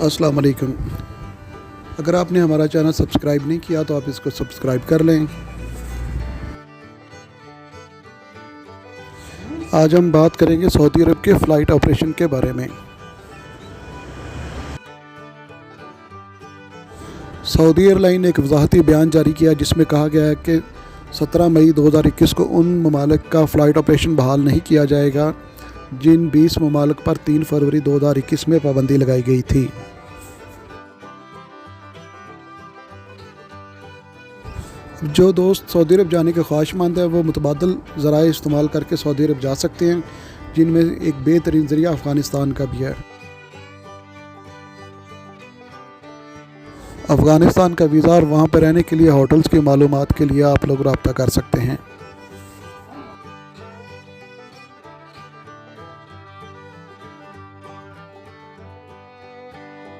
अस्सलाम वालेकुम। अगर आपने हमारा चैनल सब्सक्राइब नहीं किया तो आप इसको सब्सक्राइब कर लें। आज हम बात करेंगे सऊदी अरब के फ़्लाइट ऑपरेशन के बारे में। सऊदी एयरलाइन ने एक वजाहती बयान जारी किया जिसमें कहा गया है कि 17 मई 2021 को उन ममालिक का फ़्लाइट ऑपरेशन बहाल नहीं किया जाएगा जिन 20 ममालिक पर 3 फरवरी 2021 में पाबंदी लगाई गई थी। जो दोस्त सऊदी अरब जाने के ख्वाहिशमंद हैं वो मुतबादल ज़राए इस्तेमाल करके सऊदी अरब जा सकते हैं, जिनमें एक बेहतरीन ज़रिया अफ़गानिस्तान का भी है। अफ़गानिस्तान का वीज़ा और वहाँ पर रहने के लिए होटल्स की मालूमात के लिए आप लोग रब्ता कर सकते हैं।